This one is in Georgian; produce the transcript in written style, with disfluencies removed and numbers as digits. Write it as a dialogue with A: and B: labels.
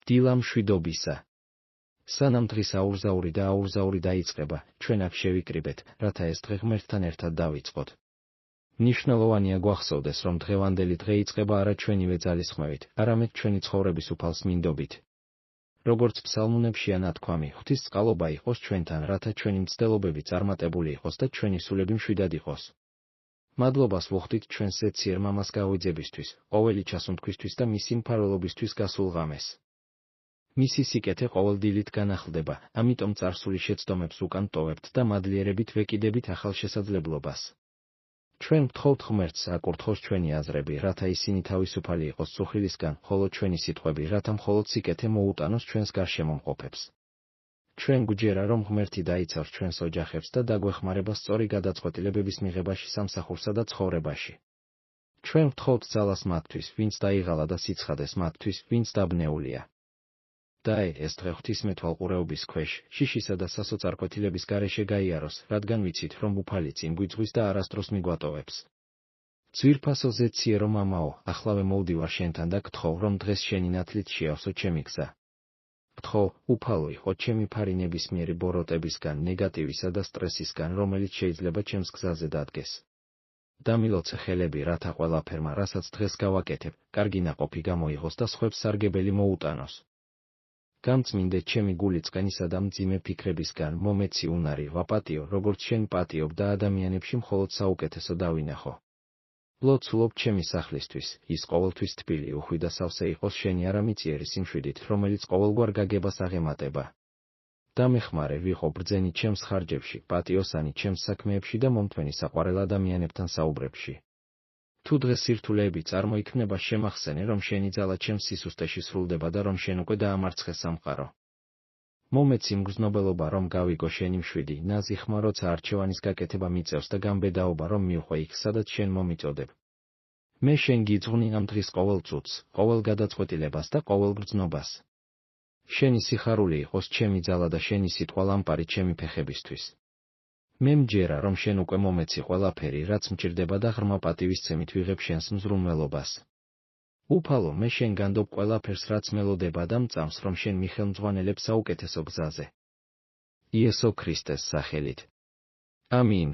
A: დილა მშვიდობისა. სანამ დღის აურზაური და აურზაური დაიწყება, ჩვენ აქ შევიკრიბეთ, რათა ეს დღე ღმერთთან ერთად დავიწყოთ. მნიშვნელოვანია გვახსოვდეს, რომ დღევანდელი დღე იწყება არა ჩვენივე ძალისხმევით, არამედ ჩვენი ცხოვრების უფალს მინდობით. როგორც ფსალმუნებშია ნათქვამი, ღვთის წყალობა იყოს ჩვენთან, რათა ჩვენი მცდელობები წარმატებული იყოს და ჩვენი სულები მშვიდად იყოს. მადლობას ვუხდით ჩვენს ზეციერ მამას გაღვიძებისთვის, ყოველი ჩასუნთქვისთვის და მისი მფარველობისთვის გასულ ღამეს. მისი სიკეთე ყოველდილით განახლდება, ამიტომ წარსული შეცდომებს უკან ტოვებთ და მადლიერებით ვეკიდებით ახალ შესაძლებლობას. ჩვენ ვთხოვთ ღმერთს აკურთხოს ჩვენი აზრები, რათა ისინი თავისუფალი იყოს წუხილისგან, ხოლო ჩვენი სიტყვები, რათა მხოლოდ სიკეთე მოუტანოს ჩვენს გარშემომყოფებს. ჩვენ გვჯერა, რომ ღმერთი დაიცავს ჩვენს ოჯახებს და დაგვეხმარება სწორი გადაწყვეტილებების მიღებაში სამსახურსა და ცხოვრებაში. ჩვენ ვთხოვთ ძალას მათთვის, ვინც დაიღალა და სიცხადეს მათთვის, ვინც დაბნეულია. და ეს დღე ღვთისმეტყველყურეობის ქვეშ, შიშისა და სასოწარკვეთილების გარეშე გაიაროს, რადგან ვიცით, რომ უფალი წინ გვიძღვის და არასდროს მიგვატოვებს. ძვირფასო ზეციერო მამაო, ახლავე მოვდივარ შენთან და გთხოვ, რომ დღეს შენი ნათლით შეავსო ჩემი გზა. გთხოვ, უფალო იყო ჩემი ფარი ნებისმიერი ბოროტებისგან, ნეგატივისა და სტრესისგან, რომელიც შეიძლება ჩემს გზაზე დადგეს. დამილოცე ხელები, რათა ყველაფერმა, რასაც დღეს გავაკეთებ, კარგი ნაყოფი გამოიღოს და სხვებს სარგებელი მოუტანოს. გამწმინდე ჩემი გული წყენისა და მძიმე ფიქრებისგან, მომეცი უნარი, ვაპატიო, როგორც შენ პატიობ და ადამიანებში მხოლოდ საუკეთესო დავინახო. ლოცულობ ჩემი სახლისთვის, ის ყოველთვის თბილი, უხვი და სავსე იყოს შენი არამიწიერი სიმშვიდით, რომელიც ყოველგვარ გაგებას აღემატება. დამეხმარე ვიყო ბრძენი ჩემს ხარჯებში, პატიოსანი ჩემს საქმეებში და მომთმენი საყვარელ ადამიანებთან საუბრებში. თუ დღეს სირთულეები წარმოიქმნება, შემახსენე, რომ შენი ძალა ჩემს სისუსტეში სრულდება და რომ შენ უკვე დაამარცხე სამყარო. მომეცი მგრძნობელობა, რომ გავიგო შენი მშვიდი, ნაზი ხმა, როცა არჩევანის გაკეთება მიწევს და გამბედაობა, რომ მივხვე იქ, სადაც შენ მომიწოდებ. მე შენ გიძღვნი ამ დღის ყოველ წუთს, ყოველ გადაწყვეტილებას და ყოველ გრძნობას. შენი სიხარული იყოს ჩემი ძალა და შენი სიტყვა ლამპარი ჩემი ფეხებისთვის. მე მჯერა, რომ შენ უკვე მომეცი ყველაფერი, რაც მჭირდება და ღრმა პატივისცემით ვიღებ შენს მზრუნველობას. უფალო, მე შენ განდობ ყველაფერს, რაც მელოდება და მწამს, რომ შენ მიხელმძღვანელებ საუკეთესო გზაზე. იესო ქრისტეს სახელით. ამინ.